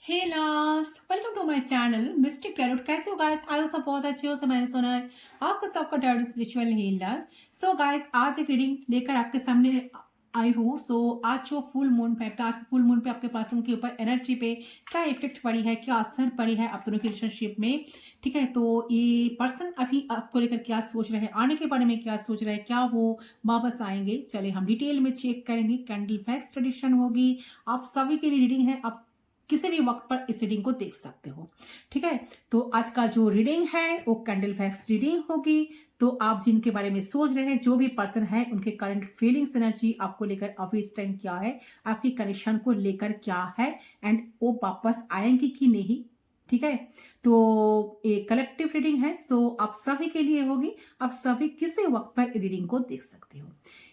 Hey loves, welcome to my channel mystic tarot. कैसे हो guys? आई हो सब बहुत अच्छे हो। सब मैंने सुना है आपका सबका tarot spiritual healer. So guys, आज एक रीडिंग लेकर आपके सामने आई हूँ। सो आज जो फुल मून पे, आज फुल मून पे आपके पर्सन के ऊपर एनर्जी पे क्या इफेक्ट पड़ी है, क्या असर पड़ी है आप दोनों की रिलेशनशिप में। ठीक है, तो ये पर्सन अभी आपको लेकर क्या सोच रहे हैं, आने के बारे में क्या सोच रहे हैं, क्या वो वापस आएंगे, चलिए हम डिटेल में चेक करेंगे। कैंडल फैक्स ट्रेडिशन होगी, आप सभी के लिए रीडिंग है। आप किसी भी वक्त पर इस रीडिंग को देख सकते हो। ठीक है, तो आज का जो रीडिंग है वो कैंडल फैक्स रीडिंग होगी। तो आप जिनके बारे में सोच रहे हैं, जो भी पर्सन है, उनके करंट फीलिंग्स एनर्जी आपको लेकर अभी इस टाइम क्या है, आपकी कनेक्शन को लेकर क्या है, एंड वो वापस आएंगे कि नहीं। ठीक है, तो ये कलेक्टिव रीडिंग है, सो आप सभी के लिए होगी। आप सभी किसी वक्त पर रीडिंग को देख सकते हो,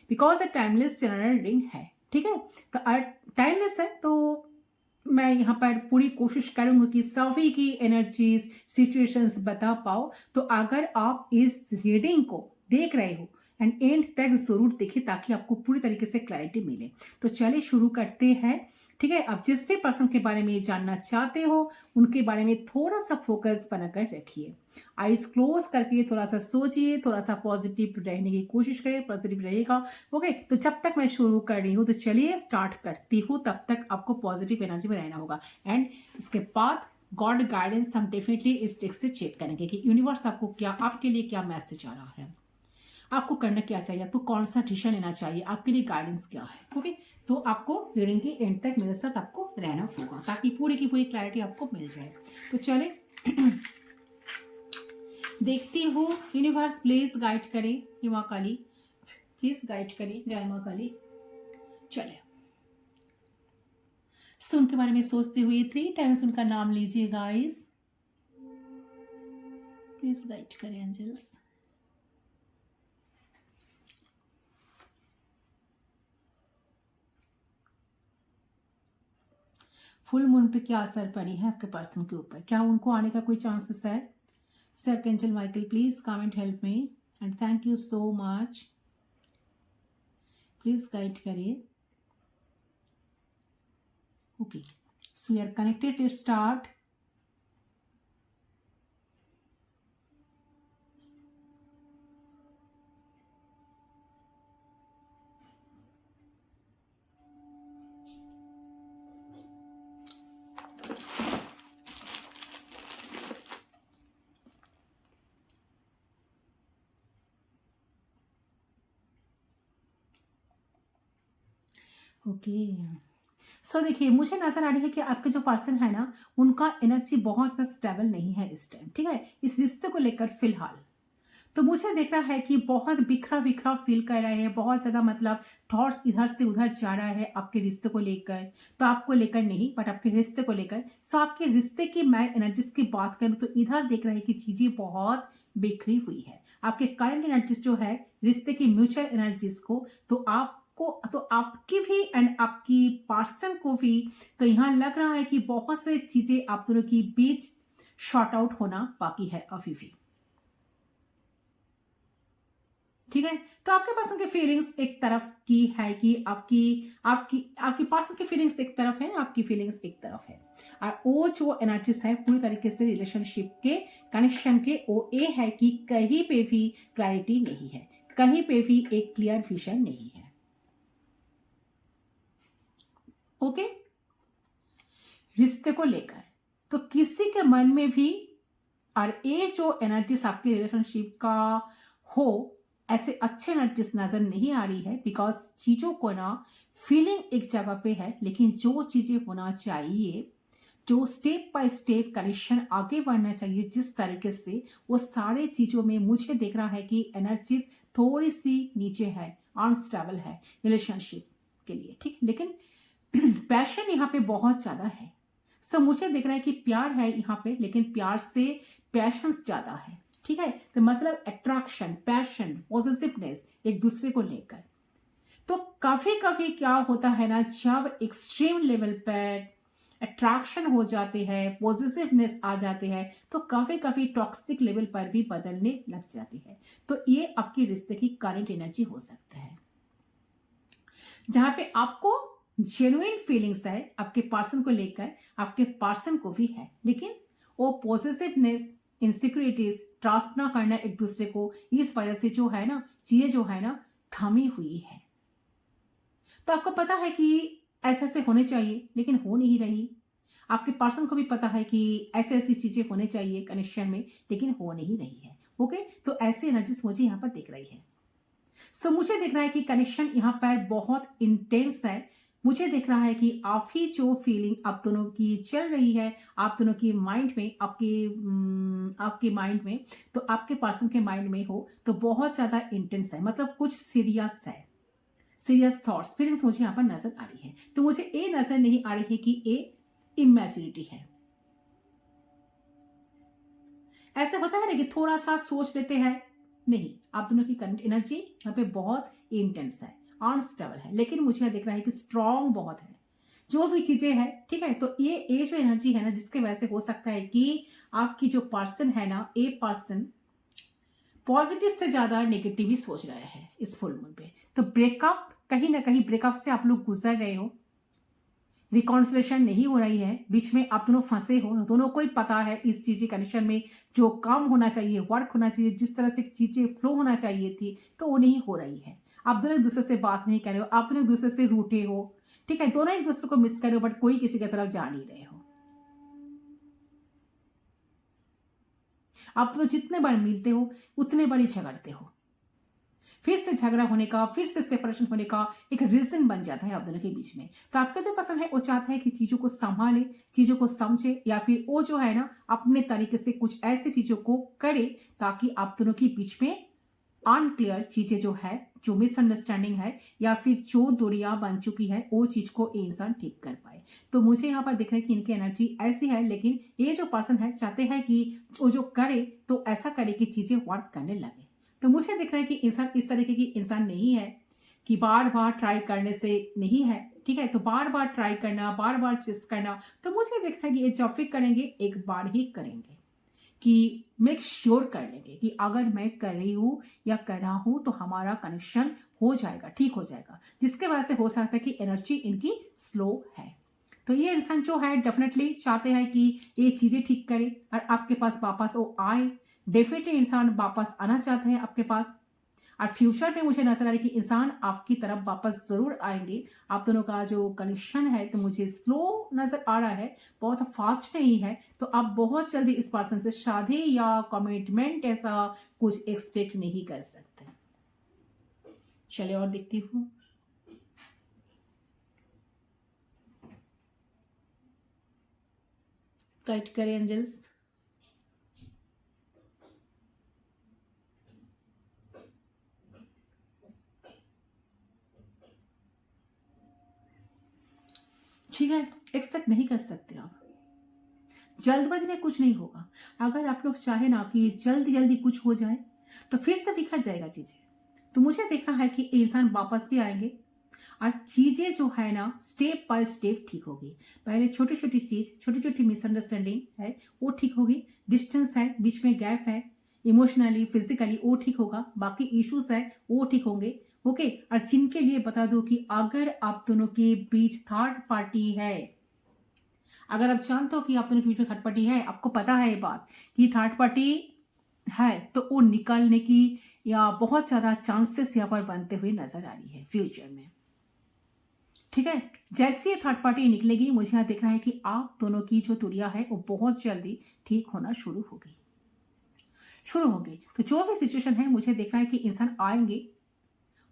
because A timeless general reading है। ठीक है, तो टाइमलेस है, तो मैं यहाँ पर पूरी कोशिश करूंगी कि सभी की एनर्जीज सिचुएशंस बता पाओ। तो अगर आप इस रीडिंग को देख रहे हो एंड एंड तक जरूर देखिए, ताकि आपको पूरी तरीके से क्लैरिटी मिले। तो चलिए शुरू करते हैं। ठीक है, आप जिस भी पर्सन के बारे में जानना चाहते हो, उनके बारे में थोड़ा सा फोकस बनाकर रखिए। आईज क्लोज करके थोड़ा सा सोचिए, थोड़ा सा पॉजिटिव रहने की कोशिश करिए, पॉजिटिव रहेगा। ओके, तो जब तक मैं शुरू कर रही हूँ, तो चलिए स्टार्ट करती हूँ। तब तक आपको पॉजिटिव एनर्जी में रहना होगा, एंड इसके बाद गॉड गाइडेंस हम डेफिनेटली इस टेक्स्ट से चेक करेंगे कि यूनिवर्स आपको क्या, आपके लिए क्या मैसेज आ रहा है, आपको करना क्या चाहिए, आपको कौन सा डिसीजन लेना चाहिए, आपके लिए गाइडेंस क्या है। ओके, तो आपको रीडिंग के एंड तक मेरे साथ आपको रहना होगा, ताकि पूरी की पूरी क्लैरिटी आपको मिल जाए। तो चले देखती हूँ। यूनिवर्स प्लीज गाइड करें, हे माँ काली प्लीज गाइड करें, जय माँ काली। चले, सो उनके बारे में सोचते हुए 3 टाइम्स उनका नाम लीजिए गाइस। प्लीज गाइड करें एंजल्स। फुल मून पे क्या असर पड़ी है आपके पर्सन के ऊपर, क्या उनको आने का कोई चांसेस है? Sir angel Michael please come and help me, and thank you so much. Please guide करिए। Okay, so we are connected to start. Okay, so देखिए, मुझे नजर आ रही है कि आपके जो पर्सन है ना, उनका एनर्जी बहुत ज्यादा स्टेबल नहीं है इस टाइम। ठीक है, इस रिश्ते को लेकर फिलहाल तो मुझे दिख रहा है कि बहुत बिखरा बिखरा फील कर रहे हैं, बहुत ज्यादा मतलब थॉट्स इधर से उधर जा रहा है आपके रिश्ते को लेकर। तो आपको लेकर नहीं, बट आपके रिश्ते को लेकर। सो आपके रिश्ते की मैं एनर्जीज की बात करूं, तो इधर देख रहे हैं कि चीजें बहुत बिखरी हुई है। आपके करंट एनर्जीज जो है, रिश्ते की म्यूचुअल एनर्जीज को, तो आपकी भी एंड आपकी पर्सन को भी, तो यहाँ लग रहा है कि बहुत सारी चीजें आप दोनों की बीच शॉर्ट आउट होना बाकी है अभी भी। ठीक है, तो आपके पर्सन की फीलिंग्स एक तरफ की है कि आपकी आपकी आपकी पर्सन की फीलिंग्स एक तरफ है, आपकी फीलिंग्स एक तरफ है। और वो जो एनर्जीज है पूरी तरीके से रिलेशनशिप के कनेक्शन के, वो ये है कि कहीं पे भी क्लैरिटी नहीं है, कहीं पे भी एक क्लियर विजन नहीं है। ओके, रिश्ते को लेकर तो किसी के मन में भी, और ये जो एनर्जीज आपके रिलेशनशिप का हो, ऐसे अच्छे एनर्जीज नजर नहीं आ रही है। बिकॉज चीजों को ना, फीलिंग एक जगह पे है, लेकिन जो चीजें होना चाहिए, जो स्टेप बाय स्टेप कनेक्शन आगे बढ़ना चाहिए जिस तरीके से, वो सारे चीजों में मुझे देख रहा है कि एनर्जीज थोड़ी सी नीचे है, अनस्टेबल है रिलेशनशिप के लिए। ठीक, लेकिन पैशन यहाँ पे बहुत ज्यादा है। सो मुझे दिख रहा है कि प्यार है यहाँ पे, लेकिन प्यार से पैशंस ज्यादा है। ठीक है, तो मतलब अट्रैक्शन, पैशन, पॉजिटिवनेस एक दूसरे को लेकर। तो कभी कभी क्या होता है ना, जब एक्सट्रीम लेवल पर अट्रैक्शन हो जाते हैं, पॉजिटिवनेस आ जाते हैं, तो कभी कभी टॉक्सिक लेवल पर भी बदलने लग जाती है। तो ये आपके रिश्ते की करंट एनर्जी हो सकता है, जहां पे आपको जेन्युइन फीलिंग्स है आपके पर्सन को लेकर, आपके पर्सन को भी है, लेकिन वो पॉसेसिवनेस, इनसिक्योरिटीज, ट्रस्ट ना करना एक दूसरे को, इस वजह से जो है ना चीजें जो है ना थमी हुई है। तो आपको पता है कि ऐसे ऐसे होने चाहिए लेकिन हो नहीं रही। आपके पर्सन को भी पता है कि ऐसे ऐसी चीजें होने चाहिए कनेक्शन में, लेकिन हो नहीं रही है। ओके, तो ऐसी एनर्जीज मुझे यहाँ पर दिख रही है। सो मुझे दिख रहा है कि कनेक्शन यहाँ पर बहुत इंटेंस है। मुझे दिख रहा है कि काफी जो फीलिंग आप दोनों की चल रही है, आप दोनों की माइंड में, आपके माइंड में, तो आपके पर्सन के माइंड में हो तो बहुत ज्यादा इंटेंस है, मतलब कुछ सीरियस है। सीरियस थॉट्स, फीलिंग्स मुझे यहाँ पर नजर आ रही है। तो मुझे ये नजर नहीं आ रही है कि ये इमेच्योरिटी है। ऐसे होता है ना कि थोड़ा सा सोच लेते हैं, नहीं, आप दोनों की करंट एनर्जी यहाँ पे बहुत इंटेंस है, अनस्टेबल है, लेकिन मुझे यहाँ दिख रहा है कि स्ट्रांग बहुत है। जो भी चीजें हैं, ठीक है, तो ये जो एनर्जी है ना, जिसके वजह से हो सकता है कि आपकी जो पर्सन है ना, ए पर्सन पॉजिटिव से ज्यादा नेगेटिव ही सोच रहे हैं इस फुल मून पे। तो ब्रेकअप, कहीं ना कहीं ब्रेकअप से आप लोग गुजर रहे हो, रिकॉन्सिलेशन नहीं हो रही है, बीच में आप दोनों फंसे हो, दोनों को ही पता है इस चीज कंडीशन में जो काम होना चाहिए, वर्क होना चाहिए, जिस तरह से चीजें फ्लो होना चाहिए थी, तो वो नहीं हो रही है। आप दोनों एक दूसरे से बात नहीं कर रहे हो, आप दोनों एक दूसरे से रूठे हो, ठीक है, दोनों एक दूसरे को मिस कर रहे हो, बट कोई किसी की तरफ जा नहीं रहे हो। आप दोनों जितने बार मिलते हो उतने बार ही झगड़ते हो, फिर से झगड़ा होने का, फिर से सेपरेशन होने का एक रीजन बन जाता है आप दोनों के बीच में। तो आपका जो पसंद है वो चाहता है कि चीजों को संभाले, चीजों को समझे, या फिर वो जो है ना अपने तरीके से कुछ ऐसी चीजों को करे ताकि आप दोनों के बीच में अनक्लियर चीजें जो है, जो मिसअंडरस्टैंडिंग है, या फिर जो दूरियां बन चुकी है, वो चीज को ये इंसान ठीक कर पाए। तो मुझे यहाँ पर दिख रहा है कि इनकी एनर्जी ऐसी है, लेकिन ये जो पर्सन है चाहते हैं कि वो जो करे तो ऐसा करे कि चीजें वर्क करने लगे। तो मुझे दिख रहा है कि इंसान इस तरीके की इंसान नहीं है कि बार बार ट्राई करने से नहीं है, ठीक है, तो बार बार ट्राई करना, बार बार चेस करना। तो मुझे दिख रहा है कि ये जब भी करेंगे एक बार ही करेंगे, कि मेक श्योर कर लेंगे कि अगर मैं कर रही हूं या कर रहा हूं तो हमारा कनेक्शन हो जाएगा, ठीक हो जाएगा, जिसके वजह से हो सकता है कि एनर्जी इनकी स्लो है। तो ये इंसान जो है डेफिनेटली चाहते हैं कि ये चीजें ठीक करे और आपके पास वापस वो आए। डेफिनेटली इंसान वापस आना चाहते हैं आपके पास, और फ्यूचर में मुझे नजर आ रहा है कि इंसान आपकी तरफ वापस जरूर आएंगे। आप दोनों का जो कनेक्शन है तो मुझे स्लो नजर आ रहा है, बहुत फास्ट नहीं है। तो आप बहुत जल्दी इस पर्सन से शादी या कमिटमेंट ऐसा कुछ एक्सपेक्ट नहीं कर सकते। चलिए और देखती हूँ। गाइड करें एंजल्स। ठीक है, एक्सपेक्ट नहीं कर सकते आप, जल्दबाजी में कुछ नहीं होगा। अगर आप लोग चाहे ना कि जल्दी जल्दी कुछ हो जाए तो फिर से बिखर जाएगा चीजें। तो मुझे देखना है कि इंसान वापस भी आएंगे और चीजें जो है ना स्टेप बाय स्टेप ठीक होगी। पहले छोटी छोटी चीज, छोटी छोटी मिसअंडरस्टैंडिंग है वो ठीक होगी, डिस्टेंस है, बीच में गैप है, इमोशनली फिजिकली वो ठीक होगा, बाकी इश्यूज है वो ठीक होंगे। ओके, और जिनके लिए बता दो कि अगर आप दोनों के बीच थर्ड पार्टी है, अगर आप जानते हो कि आप दोनों के बीच में थर्ड पार्टी है, आपको पता है ये बात कि थर्ड पार्टी है, तो वो निकलने की या बहुत ज्यादा चांसेस यहाँ पर बनते हुए नजर आ रही है फ्यूचर में। ठीक है, जैसे ये थर्ड पार्टी निकलेगी मुझे यहाँ दिख रहा है कि आप दोनों की जो दूरियां है वो बहुत जल्दी ठीक होना शुरू होगी। तो जो भी सिचुएशन है मुझे देख रहा है कि इंसान आएंगे,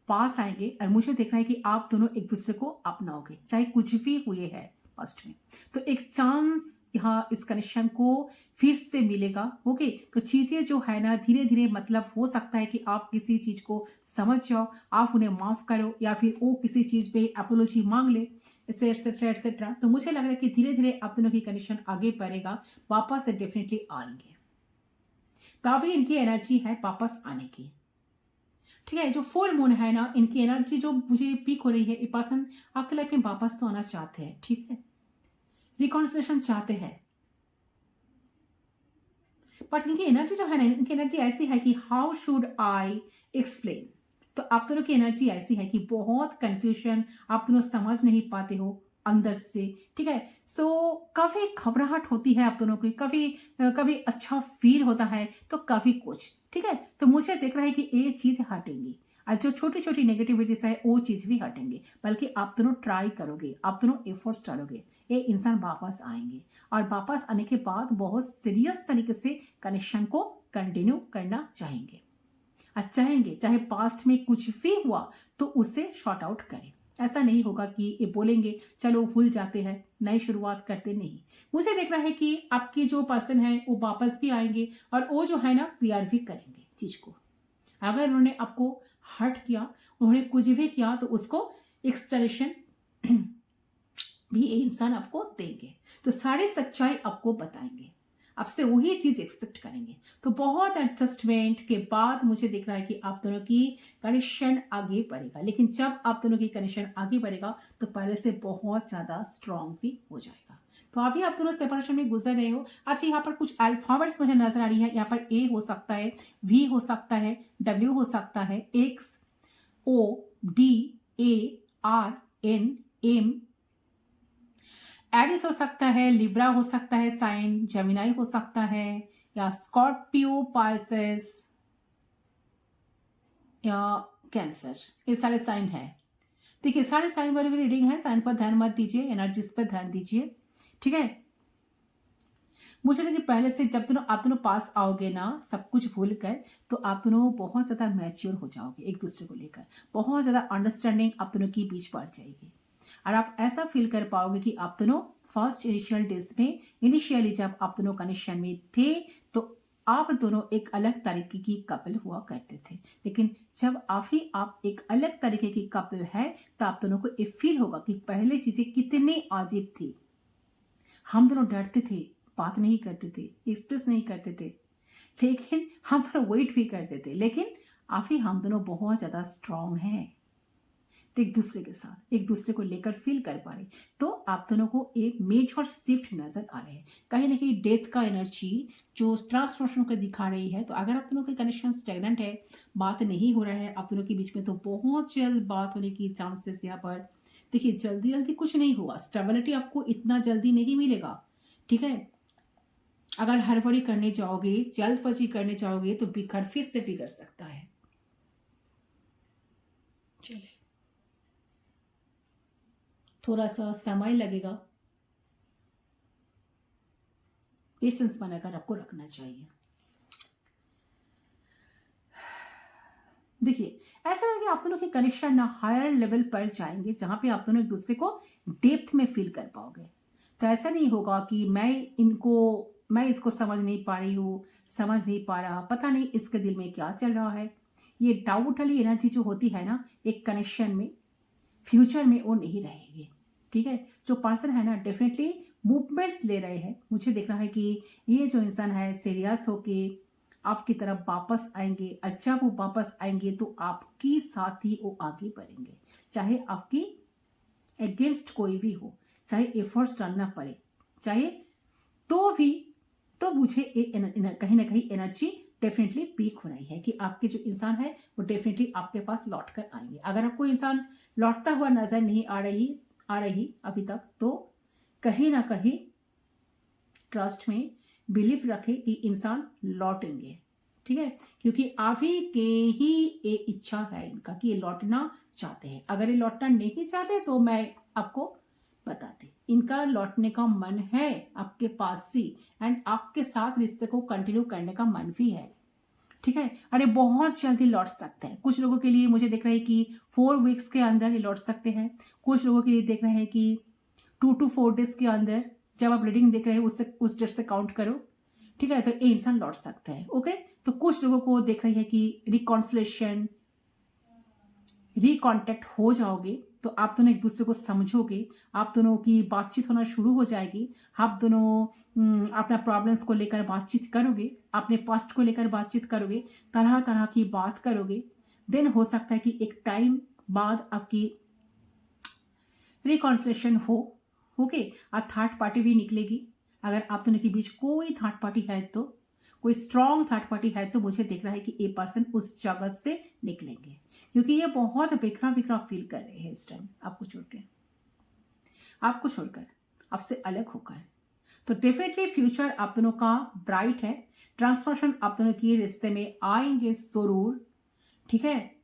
पास आएंगे, और मुझे देख रहा है कि आप दोनों एक दूसरे को अपनाओगे चाहे कुछ भी हुए है पास्ट में। तो एक चांस यहाँ इस कनेक्शन को फिर से मिलेगा। ओके, तो चीजें जो है ना धीरे धीरे, मतलब हो सकता है कि आप किसी चीज को समझ जाओ, आप उन्हें माफ करो, या फिर वो किसी चीज पे अपोलॉजी मांग ले, एटसेट्रा एटसेट्रा। तो मुझे लग रहा है कि धीरे धीरे आप दोनों की कनेक्शन आगे बढ़ेगा, वापस से डेफिनेटली आएंगे। तभी इनकी एनर्जी है वापस आने की। ठीक है, जो फुल मून है ना, इनकी एनर्जी जो मुझे पीक हो रही है, ये पर्सन आपके लाइफ में वापस तो आना चाहते हैं, ठीक है, रिकॉन्सिलेशन चाहते हैं, बट इनकी एनर्जी जो है ना, इनकी एनर्जी ऐसी है कि हाउ शुड आई एक्सप्लेन, तो आप दोनों की एनर्जी ऐसी है कि बहुत कंफ्यूजन, आप दोनों समझ नहीं पाते हो अंदर से, ठीक है। सो काफ़ी घबराहट होती है आप दोनों की, कभी कभी अच्छा फील होता है, तो काफ़ी कुछ, ठीक है। तो मुझे दिख रहा है कि ये चीज़ हटेंगी, और जो छोटी छोटी नेगेटिविटीज है वो चीज़ भी हटेंगे, बल्कि आप दोनों ट्राई करोगे, आप दोनों एफर्ट्स डालोगे, ये इंसान वापस आएंगे, और वापस आने के बाद बहुत सीरियस तरीके से कनेक्शन को कंटिन्यू करना चाहेंगे, और चाहेंगे चाहे पास्ट में कुछ भी हुआ तो उसे शॉर्ट आउट करें। ऐसा नहीं होगा कि ये बोलेंगे चलो भूल जाते हैं, नई शुरुआत करते, नहीं। मुझे देख रहा है कि आपकी जो पर्सन है वो वापस भी आएंगे, और वो जो है ना क्लियर भी करेंगे चीज को। अगर उन्होंने आपको हर्ट किया, उन्होंने कुछ भी किया, तो उसको एक्सप्लेनेशन भी ये इंसान आपको देंगे, तो सारी सच्चाई आपको बताएंगे, आपसे वही चीज एक्सपेक्ट करेंगे। तो बहुत एडजस्टमेंट के बाद मुझे दिख रहा है कि आप दोनों की कनेक्शन आगे बढ़ेगा, लेकिन जब आप दोनों की कनेक्शन आगे बढ़ेगा तो पहले से बहुत ज्यादा स्ट्रांग भी हो जाएगा। तो अभी आप दोनों सेपरेशन में गुजर रहे हो। अच्छा, यहाँ पर कुछ अल्फाबेट्स मुझे नजर आ रही है, यहाँ पर ए हो सकता है, वी हो सकता है, डब्ल्यू हो सकता है, X, O, D, A, R, N, M, Aries हो सकता है, लिब्रा हो सकता है, साइन जेमिनाई हो सकता है, या स्कॉर्पियो, पाइसेस, या कैंसर, ये सारे साइन है। देखिए, सारे साइन वालों की रीडिंग है, साइन पर ध्यान मत दीजिए, एनर्जीज पर ध्यान दीजिए, ठीक है। मुझे लगे पहले से जब दोनों आप दोनों पास आओगे ना सब कुछ भूल कर, तो आप दोनों बहुत ज्यादा मैच्योर हो जाओगे, एक दूसरे को लेकर बहुत ज्यादा अंडरस्टैंडिंग आप दोनों की बीच बढ़ जाएगी, और आप ऐसा फील कर पाओगे कि आप दोनों फर्स्ट इनिशियल डेज में, इनिशियली जब आप दोनों कनेक्शन में थे, तो आप दोनों एक अलग तरीके की कपल हुआ करते थे, लेकिन जब आप एक अलग तरीके की कपल है, तो आप दोनों को ये फील होगा कि पहले चीजें कितनी अजीब थी, हम दोनों डरते थे, बात नहीं करते थे, एक्सप्रेस नहीं करते थे, लेकिन हम दोनों वेट भी करते थे, लेकिन अभी हम दोनों बहुत ज्यादा स्ट्रांग हैं, तो एक दूसरे के साथ एक दूसरे को लेकर फील कर पा रहे, तो आप दोनों को एक मेजर शिफ्ट नजर आ रहे हैं, कहीं ना कहीं डेथ का एनर्जी जो ट्रांसफॉर्मेशन को दिखा रही है। तो अगर आप दोनों के कनेक्शन स्टेगनेंट है, बात नहीं हो रहा है आप दोनों के बीच में, तो बहुत जल्द बात होने की चांसेस यहाँ पर। देखिए, जल्दी जल्दी कुछ नहीं हुआ, स्टेबिलिटी आपको इतना जल्दी नहीं मिलेगा, ठीक है। अगर हड़बड़ी करने जाओगे, जल्दबाजी करने जाओगे, तो बिखर फिर से बिगड़ सकता है। चलिए, थोड़ा सा समय लगेगा, पेशेंस बनाकर आपको रखना चाहिए। देखिए, ऐसा है कि आप दोनों के कनेक्शन ना हायर लेवल पर जाएंगे, जहां पे आप दोनों एक दूसरे को डेप्थ में फील कर पाओगे। तो ऐसा नहीं होगा कि मैं इसको समझ नहीं पा रही हूँ, समझ नहीं पा रहा, पता नहीं इसके दिल में क्या चल रहा है। ये डाउट वाली एनर्जी जो होती है ना एक कनेक्शन में, फ्यूचर में वो नहीं रहेगी, ठीक है। जो पर्सन है ना डेफिनेटली मूवमेंट्स ले रहे हैं, मुझे देख रहा है कि ये जो इंसान है सीरियस होके आपकी तरफ वापस आएंगे, और जब वो वापस आएंगे तो आपकी साथ ही वो आगे बढ़ेंगे, चाहे आपकी अगेंस्ट कोई भी हो, चाहे एफर्ट्स डालना पड़े, चाहे तो भी, तो मुझे कहीं ना कहीं एनर्जी डेफिनेटली पीक हो रही है कि आपके जो इंसान है वो डेफिनेटली आपके पास लौट कर आएंगे। अगर आपको इंसान लौटता हुआ नजर नहीं आ रही अभी तक, तो कहीं ना कहीं ट्रस्ट में बिलीव रखे कि इंसान लौटेंगे, ठीक है, क्योंकि अभी के ही ये इच्छा है इनका कि ये लौटना चाहते हैं। अगर ये लौटना नहीं चाहते तो मैं आपको बताती, इनका लौटने का मन है आपके पास ही, एंड आपके साथ रिश्ते को कंटिन्यू करने का मन भी है, ठीक है। अरे बहुत जल्दी लौट सकते हैं, कुछ लोगों के लिए मुझे देख रहे हैं कि 4 वीक्स के अंदर ये लौट सकते हैं, कुछ लोगों के लिए देख रहे हैं कि 2 to 4 डेज के अंदर, जब आप रीडिंग देख रहे हैं उससे उस डेट से काउंट करो, ठीक है। तो ये इंसान लौट सकता है, ओके। तो कुछ लोगों को देख रही है कि रिकॉन्सिलेशन, रिकॉन्टेक्ट हो जाओगे, तो आप दोनों एक दूसरे को समझोगे, आप दोनों की बातचीत होना शुरू हो जाएगी, आप दोनों अपना प्रॉब्लम्स को लेकर बातचीत करोगे, अपने पास्ट को लेकर बातचीत करोगे, तरह तरह की बात करोगे। देन हो सकता है कि एक टाइम बाद आपकी रिकॉन्सिलेशन हो, ओके। और थर्ड पार्टी भी निकलेगी, अगर आप दोनों के बीच कोई थर्ड पार्टी है तो कोई स्ट्रॉन्ग थर्ड पार्टी है तो मुझे दिख रहा है कि ये पर्सन उस जगह से निकलेंगे, क्योंकि ये बहुत बिखरा बिखरा फील कर रहे हैं इस टाइम आपको छोड़कर, आपसे अलग होकर। तो डेफिनेटली फ्यूचर आप दोनों का ब्राइट है, ट्रांसफॉर्मेशन आप दोनों की रिश्ते में आएंगे जरूर, ठीक है।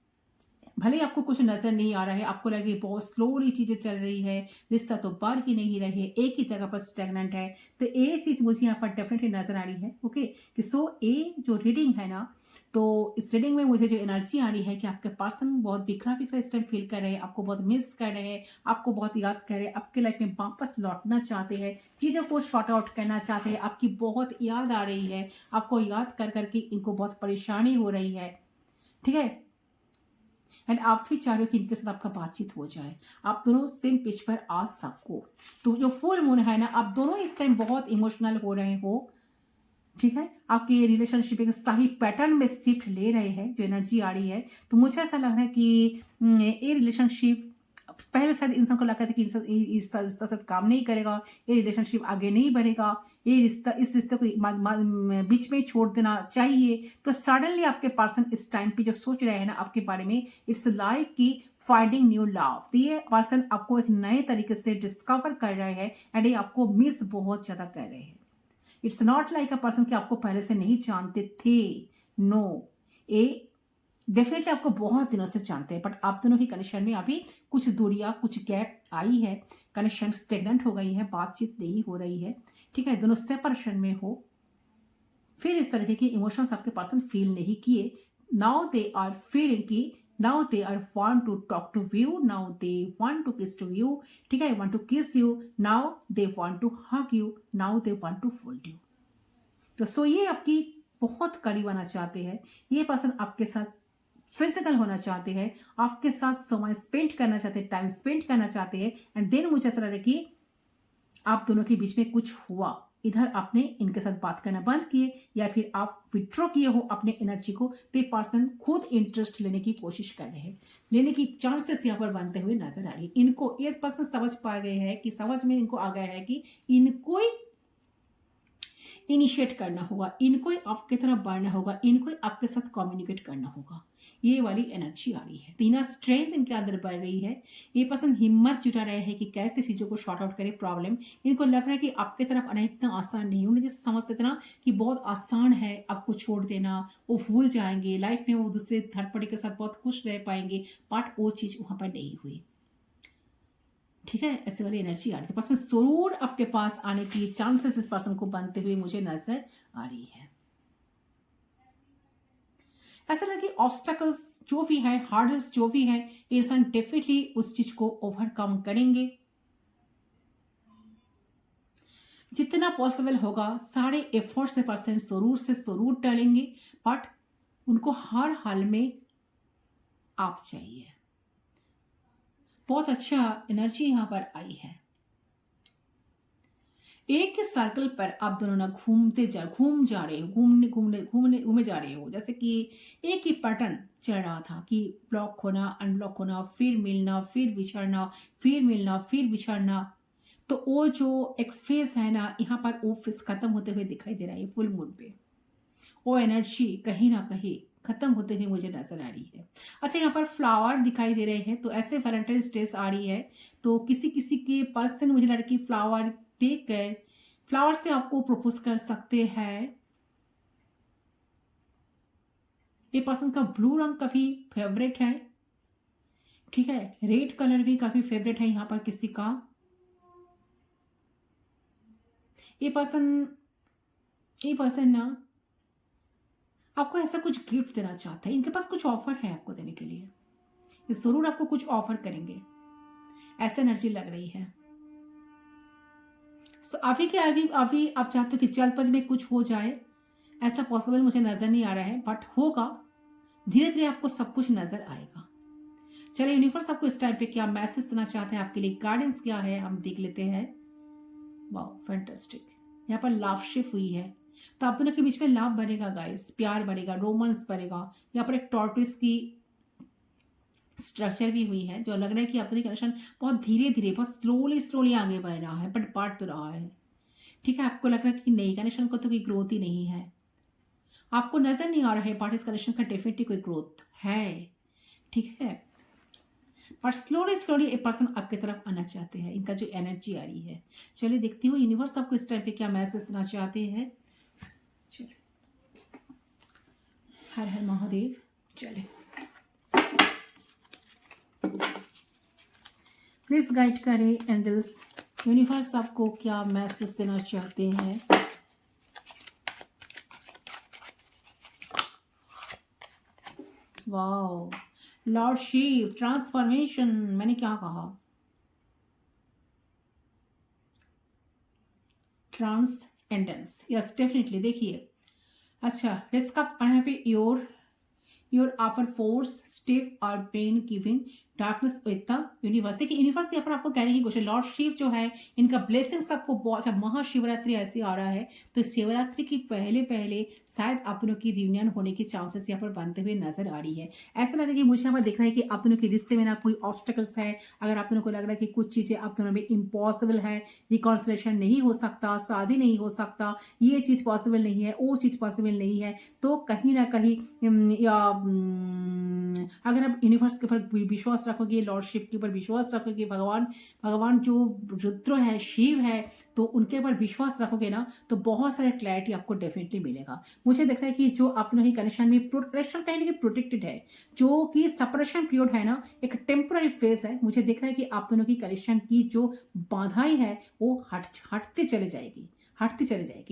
भले ही आपको कुछ नजर नहीं आ रहा है, आपको लग रही है बहुत स्लोली चीजें चल रही है, रिश्ता तो बढ़ ही नहीं रही है, एक ही जगह पर स्टेगनेंट है, तो ये चीज मुझे यहाँ पर डेफिनेटली नजर आ रही है। ओके, कि सो ये जो रीडिंग है ना, तो इस रीडिंग में मुझे जो एनर्जी आ रही है कि आपके पर्सन बहुत बिखरा बिखरा इस टाइम फील कर रहे हैं, आपको बहुत मिस कर रहे हैं, आपको बहुत याद कर रहे हैं, आपके लाइफ में वापस लौटना चाहते हैं, चीज़ों को शॉर्ट आउट करना चाहते हैं, आपकी बहुत याद आ रही है, आपको याद कर करके इनको बहुत परेशानी हो रही है, ठीक है। एंड आप भी चाह रहे हो कि इनके साथ आपका बातचीत हो जाए, आप दोनों सेम पिच पर आ सको। तो जो फुल मून है ना, आप दोनों इस टाइम बहुत इमोशनल हो रहे हो, ठीक है। आपके रिलेशनशिप एक सही पैटर्न में शिफ्ट ले रहे हैं, जो एनर्जी आ रही है। तो मुझे ऐसा लग रहा है कि ये रिलेशनशिप पहले शायद इंसान को लगता था कि इस रिश्ता साथ काम नहीं करेगा, ये रिलेशनशिप आगे नहीं बढ़ेगा, ये रिश्ता इस रिश्ते को बीच में छोड़ देना चाहिए। तो सडनली आपके पर्सन इस टाइम पे जो सोच रहे हैं ना आपके बारे में, इट्स लाइक कि फाइंडिंग न्यू लव। तो ये पर्सन आपको एक नए तरीके से डिस्कवर कर रहे हैं एंड ये आपको मिस बहुत ज्यादा कर रहे हैं। It's not like a person कि आपको पहले से नहीं जानते थे, नो, ये डेफिनेटली आपको बहुत दिनों से जानते हैं, बट आप दोनों की कनेक्शन में अभी कुछ दूरियां, कुछ गैप आई है, कनेक्शन स्टेगनेंट हो गई है, बातचीत नहीं हो रही है, ठीक है। दोनों सेपरेशन में हो, फिर इस तरीके के इमोशंस आपके पर्सन फील नहीं किए। नाउ दे आर फीलिंग की now they are want to talk to you, now they want to kiss to you, ठीक है, want to kiss you, now they want to hug you, now they want to fold you. तो so ये आपकी बहुत करीब आना चाहते हैं, ये पर्सन आपके साथ फिजिकल होना चाहते हैं, आपके साथ समय स्पेंड करना चाहते हैं, टाइम स्पेंड करना चाहते हैं। एंड देन मुझे ऐसा लग रहा है कि आप दोनों के बीच में कुछ हुआ, इधर आपने इनके साथ बात करना बंद किए या फिर आप विड्रॉ किए हो अपने एनर्जी को, तो पर्सन खुद इंटरेस्ट लेने की कोशिश कर रहे हैं, लेने की चांसेस यहाँ पर बनते हुए नजर आ रही है। इनको ये पर्सन समझ पा गए हैं कि समझ में इनको आ गया है कि इनको इनिशिएट करना होगा, इनको ही आपके तरफ बढ़ना होगा, इनको ही आपके साथ कम्युनिकेट करना होगा। ये वाली एनर्जी आ रही है, तीना स्ट्रेंथ इनके अंदर बढ़ रही है। ये पर्सन हिम्मत जुटा रहे हैं कि कैसे चीजों को शॉर्ट आउट करे प्रॉब्लम। इनको लग रहा है कि आपके तरफ आना इतना आसान नहीं, उन्हें जैसे समझते थे ना कि बहुत आसान है आपको छोड़ देना, वो भूल जाएंगे, लाइफ में वो दूसरे थर्ड पार्टी के साथ बहुत खुश रह पाएंगे, बट वो चीज वहां पर नहीं हुई, ठीक है। ऐसे वाली एनर्जी आ रही है, पर्सन जरूर आपके पास आने की चांसेस इस पर्सन को बनते हुए मुझे नजर आ रही है। ऐसा लगे कि ऑब्स्टेकल्स जो भी है, हार्डल्स जो भी है, इंसान डेफिनेटली उस चीज को ओवरकम करेंगे, जितना पॉसिबल होगा सारे एफर्ट से पर्सन जरूर से जरूर डालेंगे, बट उनको हर हाल में आप चाहिए। बहुत अच्छा एनर्जी यहां पर आई है। एक ही सर्कल पर आप दोनों ना घूम जा रहे हो, घूमे जा रहे हो, जैसे कि एक ही पैटर्न चल रहा था कि ब्लॉक होना, अनब्लॉक होना, फिर मिलना, फिर बिछड़ना, फिर मिलना, फिर बिछड़ना। तो वो जो एक फेज है ना, यहाँ पर वो फेज खत्म होते हुए दिखाई दे रहा है फुल मून पे। वो एनर्जी कहीं ना कहीं खत्म होते हुए मुझे नजर आ रही है। अच्छा, यहाँ पर फ्लावर दिखाई दे रहे हैं, तो ऐसे वैलेंटाइंस डेज आ रही है, तो किसी किसी के पर्सन मुझे लड़की फ्लावर टेक कर फ्लावर से आपको प्रपोज कर सकते हैं। ये पर्सन का ब्लू रंग काफी फेवरेट है, ठीक है, रेड कलर भी काफी फेवरेट है यहाँ पर किसी का। ये पर्सन ना आपको ऐसा कुछ गिफ्ट देना चाहता है, इनके पास कुछ ऑफर है आपको देने के लिए, ये जरूर आपको कुछ ऑफर करेंगे, ऐसा एनर्जी लग रही है। तो अभी के आगे अभी आप चाहते हो कि जल्दबाजी में कुछ हो जाए, ऐसा पॉसिबल मुझे नजर नहीं आ रहा है, बट होगा, धीरे धीरे आपको सब कुछ नजर आएगा। चलिए, यूनिवर्स आपको इस टाइम पे क्या मैसेज देना चाहते हैं, आपके लिए गाइडेंस क्या है, हम देख लेते हैं। Wow, fantastic. यहाँ पर लव शिफ्ट हुई है, तो आप दोनों के बीच में लव बढ़ेगा गाइस, प्यार बढ़ेगा, रोमांस बढ़ेगा। यहाँ पर एक टॉर्टोइस की स्ट्रक्चर भी हुई है, जो लग रहा है कि आप दोनों कनेक्शन बहुत धीरे धीरे, बहुत स्लोली आगे बढ़ रहा है, बट बढ़ तो रहा है, ठीक है। आपको लग रहा है कि नई कनेक्शन को तो कोई ग्रोथ ही नहीं है, आपको नजर नहीं आ रहा है बट इस कनेक्शन का डेफिनेटली कोई ग्रोथ है, ठीक है। पर स्लोली स्लोली एक पर्सन आपकी तरफ आना चाहते हैं, इनका जो एनर्जी आ रही है। चलिए देखती हूँ यूनिवर्स आपको इस टाइम पे क्या मैसेज देना चाहते हैं। चलिए, हर हर महादेव। चलिए प्लीज गाइड करें एंजल्स, यूनिवर्स आपको क्या मैसेज देना चाहते हैं। वाओ, लॉर्ड शिव, ट्रांसफॉर्मेशन, मैंने क्या कहा, ट्रांसएंडेंस, यस डेफिनेटली। देखिए अच्छा, रिस्क ऑफ यहाँ पे योर अपर फोर्स स्टिफ और pain giving darkness with the universe. देखिए यूनिवर्स यहाँ पर आपको कहने की कोशिश, लॉर्ड शिव जो है इनका ब्लेसिंग्स आपको बहुत अच्छा, महाशिवरात्रि ऐसे आ रहा है तो शिवरात्रि की पहले पहले शायद आप दोनों की रियूनियन होने की चांसेस यहाँ पर बनते हुए नजर आ रही है। ऐसा लग रहा है कि मुझे यहाँ पर दिख रहा है कि आप दोनों के रिश्ते में ना कोई ऑब्स्टेकल्स है। अगर आप दोनों को लग रहा है कि कुछ चीजें आप दोनों में इम्पॉसिबल है, रिकॉन्सिलेशन नहीं हो सकता, शादी नहीं हो सकता, ये चीज पॉसिबल नहीं है, वो चीज पॉसिबल नहीं है, तो कहीं ना कहीं या अगर आप यूनिवर्स के ऊपर विश्वास रखोगे, लॉर्डशिप के ऊपर विश्वास रखोगे, भगवान जो रुद्र है, शिव है, तो उनके ऊपर विश्वास रखोगे ना तो बहुत सारे क्लैरिटी आपको डेफिनेटली मिलेगा। मुझे दिख रहा है कि जो आप लोग कनेक्शन में कनेक्शन कहीं ना कहीं प्रोटेक्टेड है, जो कि सेपरेशन पीरियड है ना, एक टेम्पररी फेज है। मुझे दिख रहा है कि आप दोनों की कनेक्शन की जो बाधाएं है वो हटते चले जाएगी,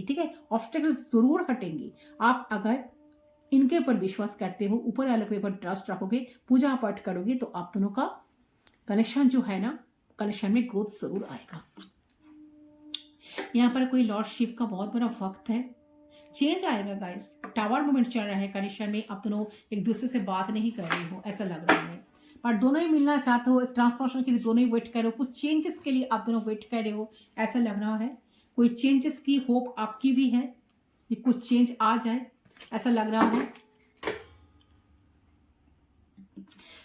ठीक है। ऑब्स्टेकल्स जरूर हटेंगी आप अगर इनके ऊपर विश्वास करते हो, ऊपर वाले के ऊपर ट्रस्ट रखोगे, पूजा पाठ करोगे, तो आप दोनों का कनेक्शन जो है ना, कनेक्शन में ग्रोथ जरूर आएगा। यहाँ पर कोई लॉर्ड शिव का बहुत बड़ा वक्त है, चेंज आएगा गाइस। टावर मूवमेंट चल रहा है कनेक्शन में, आप दोनों एक दूसरे से बात नहीं कर रहे हो ऐसा लग रहा है, पर दोनों ही मिलना चाहते हो, एक ट्रांसफॉर्मेशन के लिए दोनों ही वेट कर रहे हो, कुछ चेंजेस के लिए आप दोनों वेट कर रहे हो ऐसा लग रहा है। कोई चेंजेस की होप आपकी भी है कि कुछ चेंज आ जाए ऐसा लग रहा है।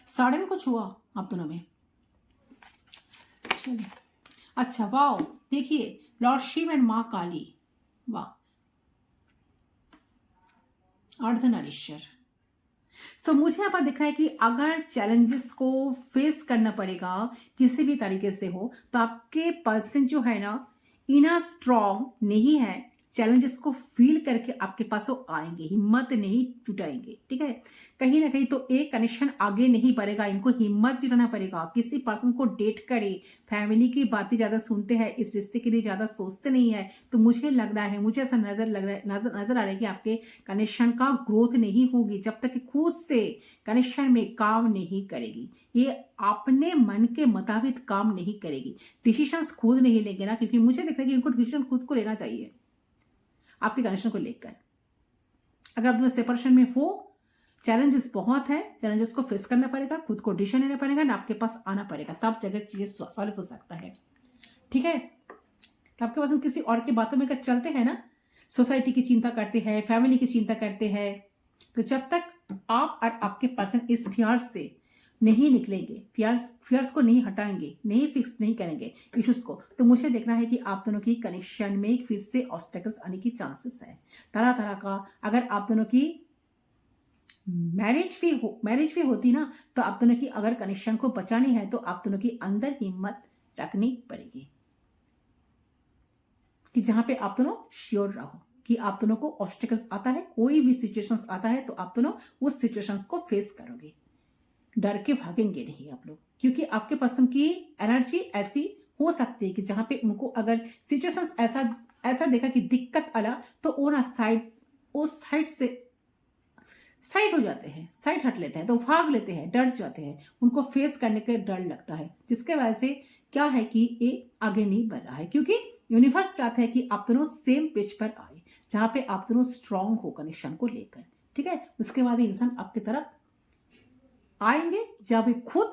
सडन कुछ हुआ आप दोनों में। चलिए अच्छा, वाओ देखिए लॉर्ड शिव एंड माँ काली, वाह, अर्धनारीश्वर। सो मुझे यहाँ पर दिख रहा है कि अगर चैलेंजेस को फेस करना पड़ेगा किसी भी तरीके से हो, तो आपके पर्सन जो है ना इनर स्ट्रॉन्ग नहीं है, चैलेंजेस को फील करके आपके पास वो आएंगे, हिम्मत नहीं जुटाएंगे, ठीक है। कहीं ना कहीं तो एक कनेक्शन आगे नहीं बढ़ेगा, इनको हिम्मत जुटाना पड़ेगा। किसी पर्सन को डेट करे, फैमिली की बातें ज्यादा सुनते हैं, इस रिश्ते के लिए ज्यादा सोचते नहीं है, तो मुझे लग रहा है, मुझे ऐसा नजर आ रहा है कि आपके कनेक्शन का ग्रोथ नहीं होगी जब तक कि खुद से कनेक्शन में काम नहीं करेगी, ये अपने मन के मुताबिक काम नहीं करेगी, डिसीजंस खुद नहीं लेंगे ना, क्योंकि मुझे दिख रहा है कि इनको डिसीजन खुद को लेना चाहिए आपके कनेक्शन को लेकर। अगर आप दोनों सेपरेशन में हो, चैलेंजेस बहुत है, चैलेंजेस को फेस करना पड़ेगा, खुद को डिसीजन लेना पड़ेगा ना, आपके पास आना पड़ेगा, तब जगह चीजें सॉल्व हो सकता है, ठीक है। तो आपके पास किसी और की बातों में अगर चलते हैं ना, सोसाइटी की चिंता करते हैं, फैमिली की चिंता करते हैं, तो जब तक आप और आपके पर्सन इस फियर से नहीं निकलेंगे, फियर्स को नहीं हटाएंगे, नहीं फिक्स नहीं करेंगे इश्यूज को, तो मुझे देखना है कि आप दोनों की कनेक्शन में फिर से ऑब्स्टेकल्स आने की चांसेस है तरह तरह का। अगर आप दोनों की मैरिज भी होती ना, तो आप दोनों की अगर कनेक्शन को बचानी है तो आप दोनों की अंदर हिम्मत रखनी पड़ेगी कि जहां पे आप दोनों श्योर रहो कि आप दोनों को ऑब्स्टेकल्स आता है, कोई भी सिचुएशंस आता है तो आप दोनों उस सिचुएशंस को फेस करोगे, डर के भागेंगे नहीं आप लोग, क्योंकि आपके पर्सन की एनर्जी ऐसी हो सकती है कि जहां पे उनको अगर सिचुएशंस ऐसा देखा कि दिक्कत आला, तो वो ना साइड हो जाते हैं, साइड हट लेते हैं, तो भाग लेते हैं, डर जाते हैं, उनको फेस करने का डर लगता है, जिसके वजह से क्या है कि ये आगे नहीं बढ़ रहा है, क्योंकि यूनिवर्स चाहता है कि आप दोनों सेम पेज पर आए, जहां पे आप दोनों स्ट्रांग हो कनेक्शन को लेकर, ठीक है। उसके बाद इंसान आपकी तरफ आएंगे जब खुद